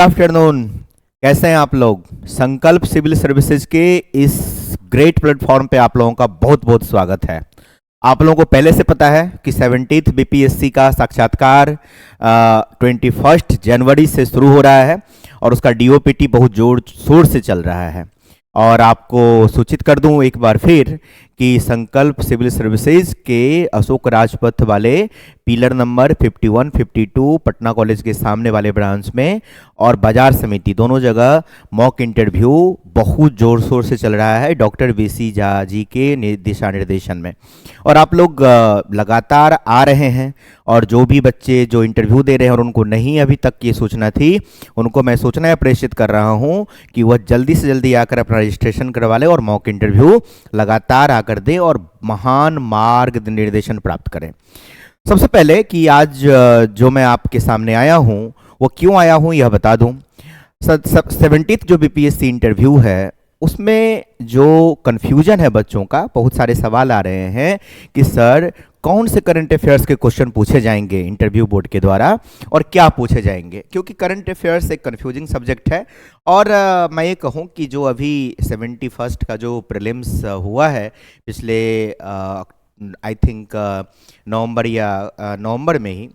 Afternoon. कैसे हैं आप लोग? संकल्प सिविल सर्विसेज के इस ग्रेट प्लेटफॉर्म पे आप लोगों का बहुत बहुत स्वागत है। आप लोगों को पहले से पता है कि 17th बीपीएससी का साक्षात्कार 21 जनवरी से शुरू हो रहा है और उसका डीओपीटी बहुत जोर शोर से चल रहा है। और आपको सूचित कर दूं एक बार फिर कि संकल्प सिविल सर्विसेज के अशोक राजपथ वाले पिलर नंबर 51, 52 पटना कॉलेज के सामने वाले ब्रांच में और बाजार समिति दोनों जगह मॉक इंटरव्यू बहुत जोर शोर से चल रहा है डॉक्टर वीसी झा जी के दिशा निर्देशन में। और आप लोग लगातार आ रहे हैं और जो भी बच्चे जो इंटरव्यू दे रहे हैं और उनको नहीं अभी तक ये सूचना थी, उनको मैं सूचना प्रेषित कर रहा हूँ कि वह जल्दी से जल्दी आकर अपना रजिस्ट्रेशन करवा ले और मॉक इंटरव्यू लगातार आकर दे और महान मार्ग निर्देशन प्राप्त करें। सबसे पहले कि आज जो मैं आपके सामने आया हूँ वो क्यों आया हूँ यह बता दूँ। 70th जो बीपीएससी इंटरव्यू है उसमें जो कन्फ्यूजन है बच्चों का, बहुत सारे सवाल आ रहे हैं कि सर कौन से करंट अफेयर्स के क्वेश्चन पूछे जाएंगे इंटरव्यू बोर्ड के द्वारा और क्या पूछे जाएंगे, क्योंकि करंट अफेयर्स एक कन्फ्यूजिंग सब्जेक्ट है। और मैं ये कहूँ कि जो अभी 71st का जो प्रीलिम्स हुआ है पिछले आई थिंक नवंबर या नवंबर में ही,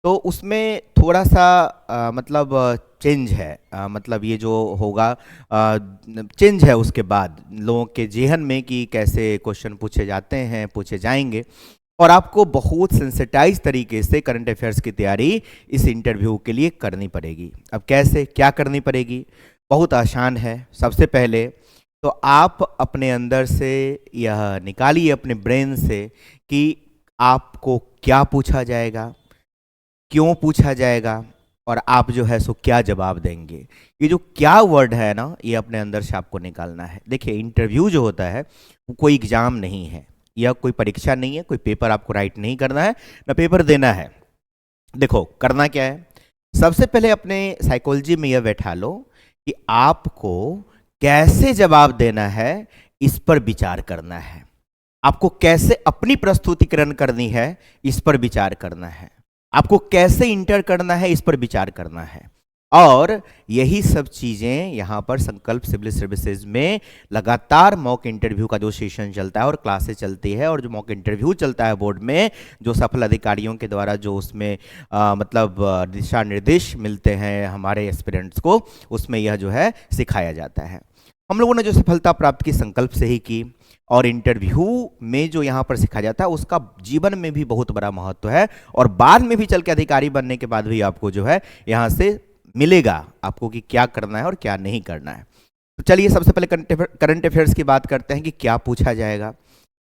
तो उसमें थोड़ा सा मतलब चेंज है, मतलब ये जो होगा चेंज है उसके बाद लोगों के जेहन में कि कैसे क्वेश्चन पूछे जाते हैं, पूछे जाएंगे। और आपको बहुत सेंसिटाइज तरीके से करंट अफेयर्स की तैयारी इस इंटरव्यू के लिए करनी पड़ेगी। अब कैसे क्या करनी पड़ेगी? बहुत आसान है। सबसे पहले तो आप अपने अंदर से यह निकालिए अपने ब्रेन से कि आपको क्या पूछा जाएगा, क्यों पूछा जाएगा और आप जो है सो क्या जवाब देंगे। ये जो क्या वर्ड है ना, ये अपने अंदर से आपको निकालना है। देखिए, इंटरव्यू जो होता है वो कोई एग्जाम नहीं है या कोई परीक्षा नहीं है, कोई पेपर आपको राइट नहीं करना है ना पेपर देना है। देखो करना क्या है, सबसे पहले अपने साइकोलॉजी में यह बैठा लो कि आपको कैसे जवाब देना है, इस पर विचार करना है। आपको कैसे अपनी प्रस्तुतिकरण करनी है, इस पर विचार करना है। आपको कैसे इंटर करना है, इस पर विचार करना है। और यही सब चीज़ें यहाँ पर संकल्प सिविल सर्विसेज में लगातार मॉक इंटरव्यू का जो सेशन चलता है और क्लासेस चलती है और जो मॉक इंटरव्यू चलता है बोर्ड में, जो सफल अधिकारियों के द्वारा जो उसमें मतलब दिशा निर्देश मिलते हैं हमारे एस्पिरेंट्स को, उसमें यह जो है सिखाया जाता है। हम लोगों ने जो सफलता प्राप्त की संकल्प से ही की, और इंटरव्यू में जो यहाँ पर सिखाया जाता है उसका जीवन में भी बहुत बड़ा महत्व है और बाद में भी चल के अधिकारी बनने के बाद भी आपको जो है यहाँ से मिलेगा आपको कि क्या करना है और क्या नहीं करना है। तो चलिए सबसे पहले करंट अफेयर्स की बात करते हैं कि क्या पूछा जाएगा।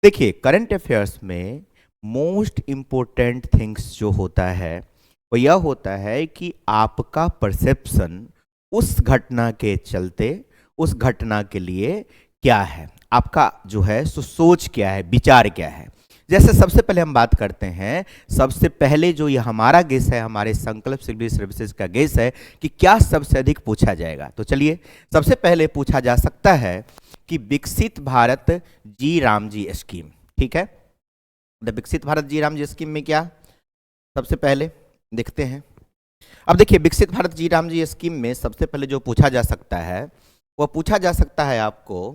देखिए, करंट अफेयर्स में मोस्ट इम्पोर्टेंट थिंग्स जो होता है वो यह होता है कि आपका परसेप्शन उस घटना के चलते, उस घटना के लिए क्या है, आपका जो है सो सोच क्या है, विचार क्या है। जैसे सबसे पहले हम बात करते हैं, सबसे पहले जो ये हमारा गेस है, हमारे संकल्प सिविल सर्विसेज का गेस है कि क्या सबसे अधिक पूछा जाएगा। तो चलिए सबसे पहले पूछा जा सकता है कि विकसित भारत जी राम जी स्कीम, ठीक है। द विकसित भारत जी राम जी स्कीम में क्या, सबसे पहले देखते हैं। अब देखिए, विकसित भारत जी राम जी स्कीम में सबसे पहले जो पूछा जा सकता है वो पूछा जा सकता है आपको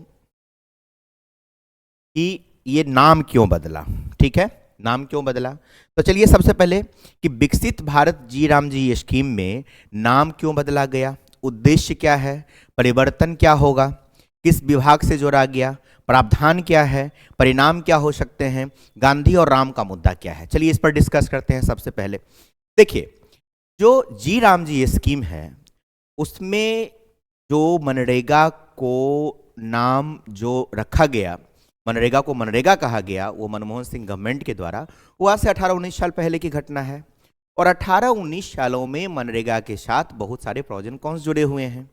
कि ये नाम क्यों बदला, ठीक है, नाम क्यों बदला। तो चलिए सबसे पहले कि विकसित भारत जी राम जी स्कीम में नाम क्यों बदला गया, उद्देश्य क्या है, परिवर्तन क्या होगा, किस विभाग से जोड़ा गया, प्रावधान क्या है, परिणाम क्या हो सकते हैं, गांधी और राम का मुद्दा क्या है। चलिए इस पर डिस्कस करते हैं। सबसे पहले देखिए, जो जी राम जी स्कीम है उसमें जो मनरेगा को नाम जो रखा गया, मनरेगा को मनरेगा कहा गया, वो मनमोहन सिंह गवर्नमेंट के द्वारा, वो आज से 18-19 साल पहले की घटना है। और 18-19 सालों में मनरेगा के साथ बहुत सारे प्रोज एंड कॉन्स जुड़े हुए हैं।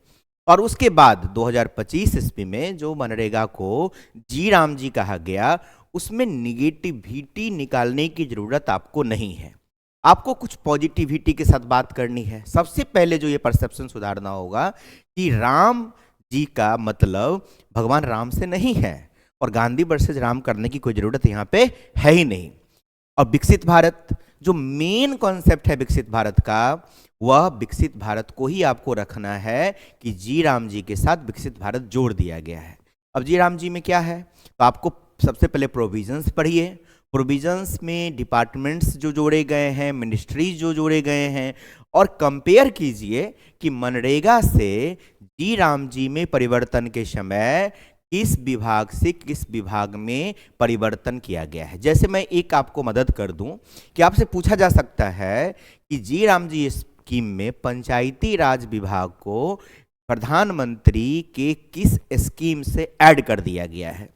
और उसके बाद 2025 ईस्वी में जो मनरेगा को जी राम जी कहा गया, उसमें निगेटिविटी निकालने की जरूरत आपको नहीं है, आपको कुछ पॉजिटिविटी के साथ बात करनी है। सबसे पहले जो ये परसेप्शन सुधारना होगा कि राम जी का मतलब भगवान राम से नहीं है और गांधी वर्सेस राम करने की कोई जरूरत यहाँ पे है ही नहीं। और विकसित भारत जो मेन कॉन्सेप्ट है विकसित भारत का, वह विकसित भारत को ही आपको रखना है कि जी राम जी के साथ विकसित भारत जोड़ दिया गया है। अब जी राम जी में क्या है, तो आपको सबसे पहले प्रोविजंस पढ़िए। प्रोविजंस में डिपार्टमेंट्स जो जोड़े गए हैं, मिनिस्ट्रीज जो जोड़े गए हैं, और कंपेयर कीजिए कि मनरेगा से जी राम जी में परिवर्तन के समय किस विभाग से किस विभाग में परिवर्तन किया गया है। जैसे मैं एक आपको मदद कर दूं कि आपसे पूछा जा सकता है कि जी राम जी स्कीम में पंचायती राज विभाग को प्रधानमंत्री के किस स्कीम से ऐड कर दिया गया है।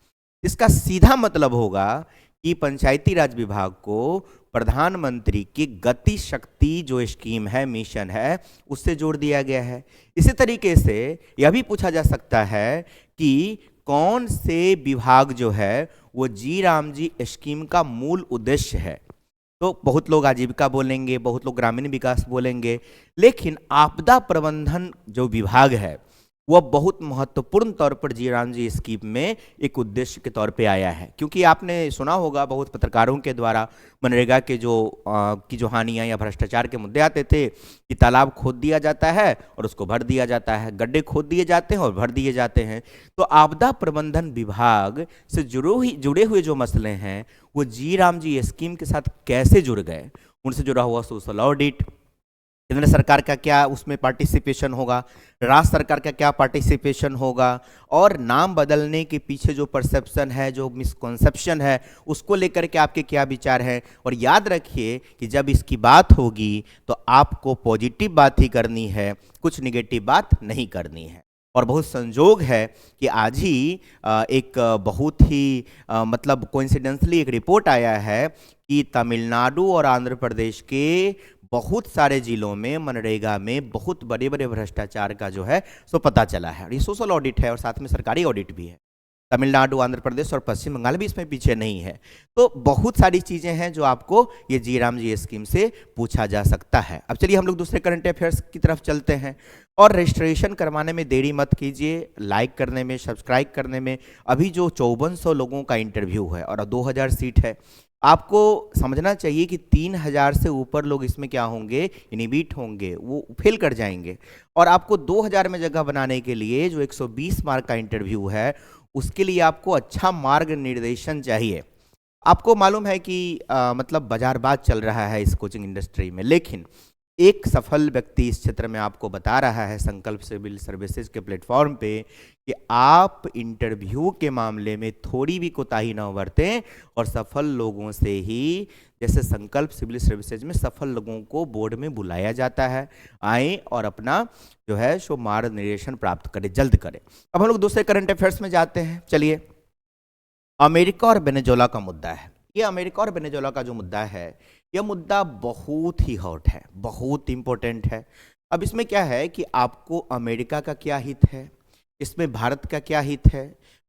इसका सीधा मतलब होगा कि पंचायती राज विभाग को प्रधानमंत्री की गति शक्ति जो स्कीम है, मिशन है, उससे जोड़ दिया गया है। इसी तरीके से यह भी पूछा जा सकता है कि कौन से विभाग जो है वो जी राम जी स्कीम का मूल उद्देश्य है। तो बहुत लोग आजीविका बोलेंगे, बहुत लोग ग्रामीण विकास बोलेंगे, लेकिन आपदा प्रबंधन जो विभाग है वह बहुत महत्वपूर्ण तौर पर जी राम जी स्कीम में एक उद्देश्य के तौर पे आया है। क्योंकि आपने सुना होगा बहुत पत्रकारों के द्वारा मनरेगा के जो हानियां या भ्रष्टाचार के मुद्दे आते थे कि तालाब खोद दिया जाता है और उसको भर दिया जाता है, गड्ढे खोद दिए जाते हैं और भर दिए जाते हैं। तो आपदा प्रबंधन विभाग से जुड़े हुए जो मसले हैं वो जी राम जी स्कीम के साथ कैसे जुड़ गए, उनसे जुड़ा हुआ सोशल ऑडिट, केंद्र सरकार का क्या उसमें पार्टिसिपेशन होगा, राज्य सरकार का क्या पार्टिसिपेशन होगा, और नाम बदलने के पीछे जो परसेप्शन है, जो मिसकॉन्सेप्शन है, उसको लेकर के आपके क्या विचार हैं। और याद रखिए कि जब इसकी बात होगी तो आपको पॉजिटिव बात ही करनी है, कुछ निगेटिव बात नहीं करनी है। और बहुत संजोग है कि आज ही एक बहुत ही मतलब कोइंसिडेंसली एक रिपोर्ट आया है कि तमिलनाडु और आंध्र प्रदेश के बहुत सारे जिलों में मनरेगा में बहुत बड़े बड़े भ्रष्टाचार का जो है सो पता चला है। और ये सोशल ऑडिट है और साथ में सरकारी ऑडिट भी है। तमिलनाडु, आंध्र प्रदेश और पश्चिम बंगाल भी इसमें पीछे नहीं है। तो बहुत सारी चीज़ें हैं जो आपको ये जी राम जी स्कीम से पूछा जा सकता है। अब चलिए हम लोग दूसरे करंट अफेयर्स की तरफ चलते हैं। और रजिस्ट्रेशन करवाने में देरी मत कीजिए, लाइक करने में, सब्सक्राइब करने में। अभी जो 5400 लोगों का इंटरव्यू है और 2000 सीट है, आपको समझना चाहिए कि 3000 से ऊपर लोग इसमें क्या होंगे, इनिबिट होंगे, वो फेल कर जाएंगे। और आपको 2000 में जगह बनाने के लिए जो 120 मार्क का इंटरव्यू है, उसके लिए आपको अच्छा मार्ग निर्देशन चाहिए। आपको मालूम है कि मतलब बाजारबाज चल रहा है इस कोचिंग इंडस्ट्री में, लेकिन एक सफल व्यक्ति इस क्षेत्र में आपको बता रहा है संकल्प सिविल सर्विसेज के प्लेटफॉर्म पे कि आप इंटरव्यू के मामले में थोड़ी भी कोताही न बरतें और सफल लोगों से ही, जैसे संकल्प सिविल सर्विसेज में सफल लोगों को बोर्ड में बुलाया जाता है, आए और अपना जो है सो मार्गदर्शन प्राप्त करें, जल्द करें। अब हम लोग दूसरे करंट अफेयर्स में जाते हैं। चलिए, अमेरिका और वेनेजुएला का मुद्दा है। ये अमेरिका और वेनेजुएला का जो मुद्दा है, यह मुद्दा बहुत ही हॉट है, बहुत इंपॉर्टेंट है। अब इसमें क्या है कि आपको अमेरिका का क्या हित है, इसमें भारत का क्या हित है,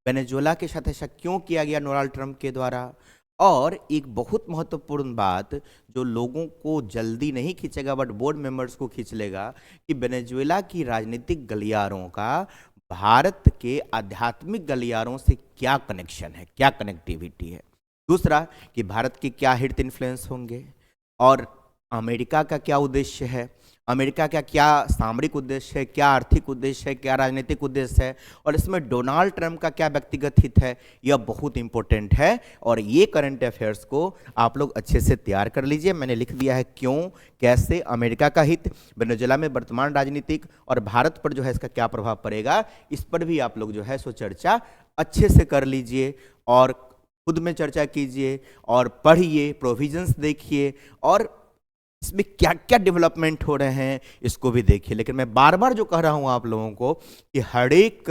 वेनेजुएला के साथ ऐसा क्यों किया गया डोनाल्ड ट्रंप के द्वारा, और एक बहुत महत्वपूर्ण बात जो लोगों को जल्दी नहीं खींचेगा बट बोर्ड मेंबर्स को खींच लेगा कि वेनेजुएला की राजनीतिक गलियारों का भारत के आध्यात्मिक गलियारों से क्या कनेक्शन है, क्या कनेक्टिविटी है। दूसरा कि भारत के क्या हिट इन्फ्लुएंस होंगे, और अमेरिका का क्या उद्देश्य है, अमेरिका का क्या सामरिक उद्देश्य है, क्या आर्थिक उद्देश्य है, क्या राजनीतिक उद्देश्य है, और इसमें डोनाल्ड ट्रंप का क्या व्यक्तिगत हित है। यह बहुत इंपॉर्टेंट है और ये करंट अफेयर्स को आप लोग अच्छे से तैयार कर लीजिए। मैंने लिख दिया है क्यों, कैसे, अमेरिका का हित, वेनेजुएला में वर्तमान राजनीतिक, और भारत पर जो है इसका क्या प्रभाव पड़ेगा, इस पर भी आप लोग जो है सो चर्चा अच्छे से कर लीजिए और खुद में चर्चा कीजिए और पढ़िए, प्रोविजंस देखिए और इसमें क्या क्या डेवलपमेंट हो रहे हैं इसको भी देखिए। लेकिन मैं बार बार जो कह रहा हूं आप लोगों को कि हर एक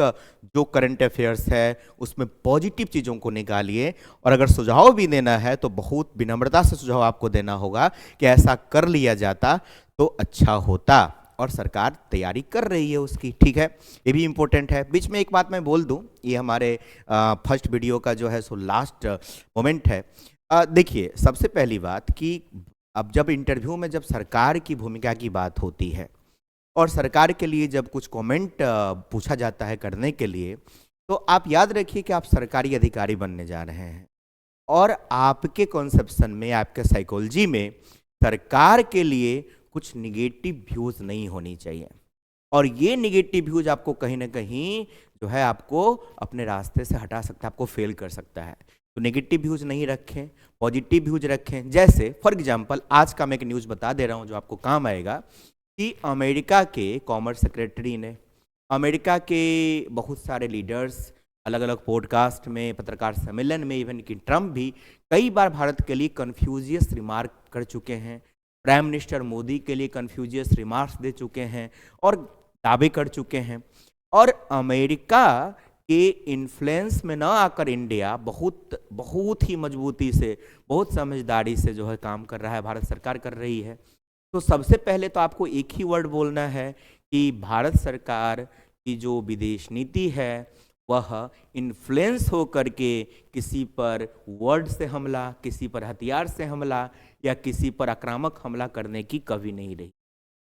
जो करंट अफेयर्स है उसमें पॉजिटिव चीज़ों को निकालिए, और अगर सुझाव भी देना है तो बहुत विनम्रता से सुझाव आपको देना होगा कि ऐसा कर लिया जाता तो अच्छा होता, और सरकार तैयारी कर रही है उसकी, ठीक है, ये भी इम्पोर्टेंट है। बीच में एक बात मैं बोल दूं, ये हमारे फर्स्ट वीडियो का जो है सो लास्ट मोमेंट है। देखिए, सबसे पहली बात कि अब जब इंटरव्यू में जब सरकार की भूमिका की बात होती है और सरकार के लिए जब कुछ कमेंट पूछा जाता है करने के लिए, तो आप याद रखिए कि आप सरकारी अधिकारी बनने जा रहे हैं और आपके कॉन्सेप्शन में, आपके साइकोलॉजी में सरकार के लिए कुछ निगेटिव व्यूज नहीं होनी चाहिए, और ये निगेटिव व्यूज आपको कहीं ना कहीं जो है आपको अपने रास्ते से हटा सकता है, आपको फेल कर सकता है। तो नेगेटिव व्यूज नहीं रखें, पॉजिटिव व्यूज रखें। जैसे फॉर एग्जांपल आज का मैं एक न्यूज़ बता दे रहा हूँ जो आपको काम आएगा, कि अमेरिका के कॉमर्स सेक्रेटरी ने, अमेरिका के बहुत सारे लीडर्स अलग अलग पॉडकास्ट में, पत्रकार सम्मेलन में, इवन कि ट्रम्प भी कई बार भारत के लिए कन्फ्यूजियस रिमार्क कर चुके हैं, प्राइम मिनिस्टर मोदी के लिए कन्फ्यूजियस रिमार्क्स दे चुके हैं और दावे कर चुके हैं। और अमेरिका के इन्फ्लुएंस में न आकर इंडिया बहुत बहुत ही मजबूती से, बहुत समझदारी से जो है काम कर रहा है, भारत सरकार कर रही है। तो सबसे पहले तो आपको एक ही वर्ड बोलना है कि भारत सरकार की जो विदेश नीति है वह इन्फ्लुएंस हो करके किसी पर वर्ड से हमला, किसी पर हथियार से हमला या किसी पर आक्रामक हमला करने की कभी नहीं रही।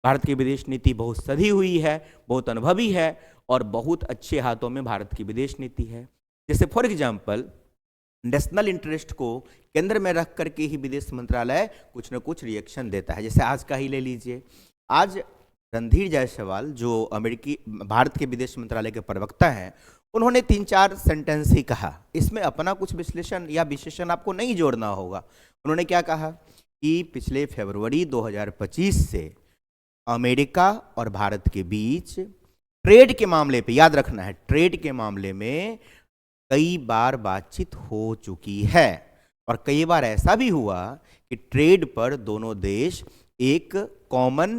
भारत की विदेश नीति बहुत सधी हुई है, बहुत अनुभवी है और बहुत अच्छे हाथों में भारत की विदेश नीति है। जैसे फॉर एग्जांपल नेशनल इंटरेस्ट को केंद्र में रख करके ही विदेश मंत्रालय कुछ न कुछ रिएक्शन देता है। जैसे आज का ही ले लीजिए, आज रणधीर जायसवाल जो भारत के विदेश मंत्रालय के प्रवक्ता हैं, उन्होंने 3-4 सेंटेंस ही कहा, इसमें अपना कुछ विश्लेषण या विशेषण आपको नहीं जोड़ना होगा। उन्होंने क्या कहा कि पिछले फरवरी 2025 से अमेरिका और भारत के बीच ट्रेड के मामले पे, याद रखना है, ट्रेड के मामले में कई बार बातचीत हो चुकी है और कई बार ऐसा भी हुआ कि ट्रेड पर दोनों देश एक कॉमन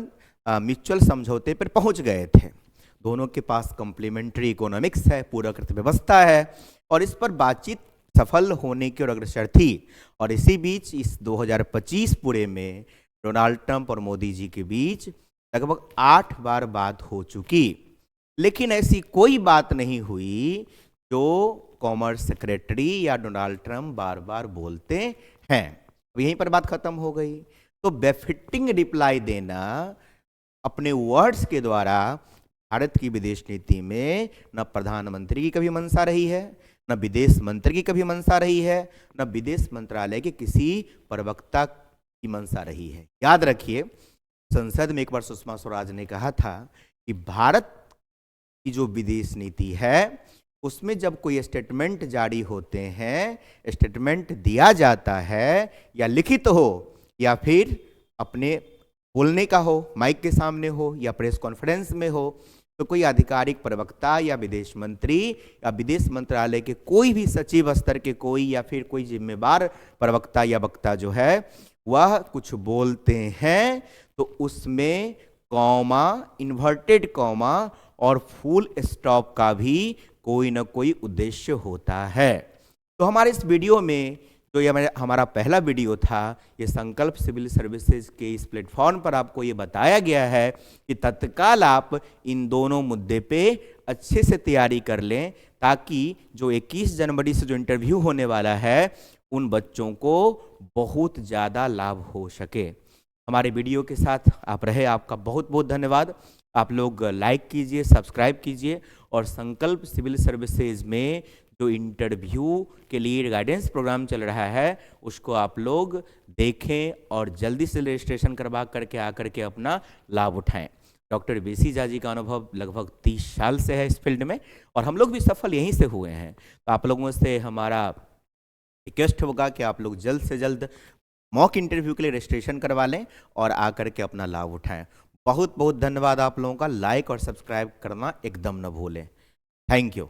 म्यूचुअल समझौते पर पहुंच गए थे। दोनों के पास कॉम्प्लीमेंट्री इकोनॉमिक्स है, पूरक अर्थव्यवस्था है और इस पर बातचीत सफल होने की और अग्रसर थी। और इसी बीच इस 2025 पूरे में डोनाल्ड ट्रंप और मोदी जी के बीच लगभग 8 बार बात हो चुकी, लेकिन ऐसी कोई बात नहीं हुई जो कॉमर्स सेक्रेटरी या डोनाल्ड ट्रंप बार बार बोलते हैं। अब यहीं पर बात खत्म हो गई। तो बेफिटिंग रिप्लाई देना अपने वर्ड्स के द्वारा भारत की विदेश नीति में न प्रधानमंत्री की कभी मंशा रही है, न विदेश मंत्री की कभी मंशा रही है, न विदेश मंत्रालय के किसी प्रवक्ता की मंशा रही है। याद रखिए, संसद में एक बार सुषमा स्वराज ने कहा था कि भारत की जो विदेश नीति है उसमें जब कोई स्टेटमेंट जारी होते हैं, स्टेटमेंट दिया जाता है या लिखित हो या फिर अपने बोलने का हो, माइक के सामने हो या प्रेस कॉन्फ्रेंस में हो, तो कोई आधिकारिक प्रवक्ता या विदेश मंत्री या विदेश मंत्रालय के कोई भी सचिव स्तर के कोई या फिर कोई जिम्मेदार प्रवक्ता या वक्ता जो है वह कुछ बोलते हैं तो उसमें कॉमा, इन्वर्टेड कॉमा और फुल स्टॉप का भी कोई ना कोई उद्देश्य होता है। तो हमारे इस वीडियो में जो ये हमारा पहला वीडियो था, ये संकल्प सिविल सर्विसेज के इस प्लेटफॉर्म पर आपको ये बताया गया है कि तत्काल आप इन दोनों मुद्दे पे अच्छे से तैयारी कर लें, ताकि जो 21 जनवरी से जो इंटरव्यू होने वाला है उन बच्चों को बहुत ज़्यादा लाभ हो सके। हमारे वीडियो के साथ आप रहे, आपका बहुत बहुत धन्यवाद। आप लोग लाइक कीजिए, सब्सक्राइब कीजिए और संकल्प सिविल सर्विसेज में जो इंटरव्यू के लिए गाइडेंस प्रोग्राम चल रहा है उसको आप लोग देखें और जल्दी से रजिस्ट्रेशन करवा करके आकर के अपना लाभ उठाएं। डॉक्टर बीसी झा जी का अनुभव लगभग 30 साल से है इस फील्ड में और हम लोग भी सफल यहीं से हुए हैं। तो आप लोगों से हमारा रिक्वेस्ट होगा कि आप लोग जल्द से जल्द मॉक इंटरव्यू के लिए रजिस्ट्रेशन करवा लें और आकर के अपना लाभ उठाएं। बहुत बहुत धन्यवाद आप लोगों का। लाइक और सब्सक्राइब करना एकदम न भूलें। Thank you.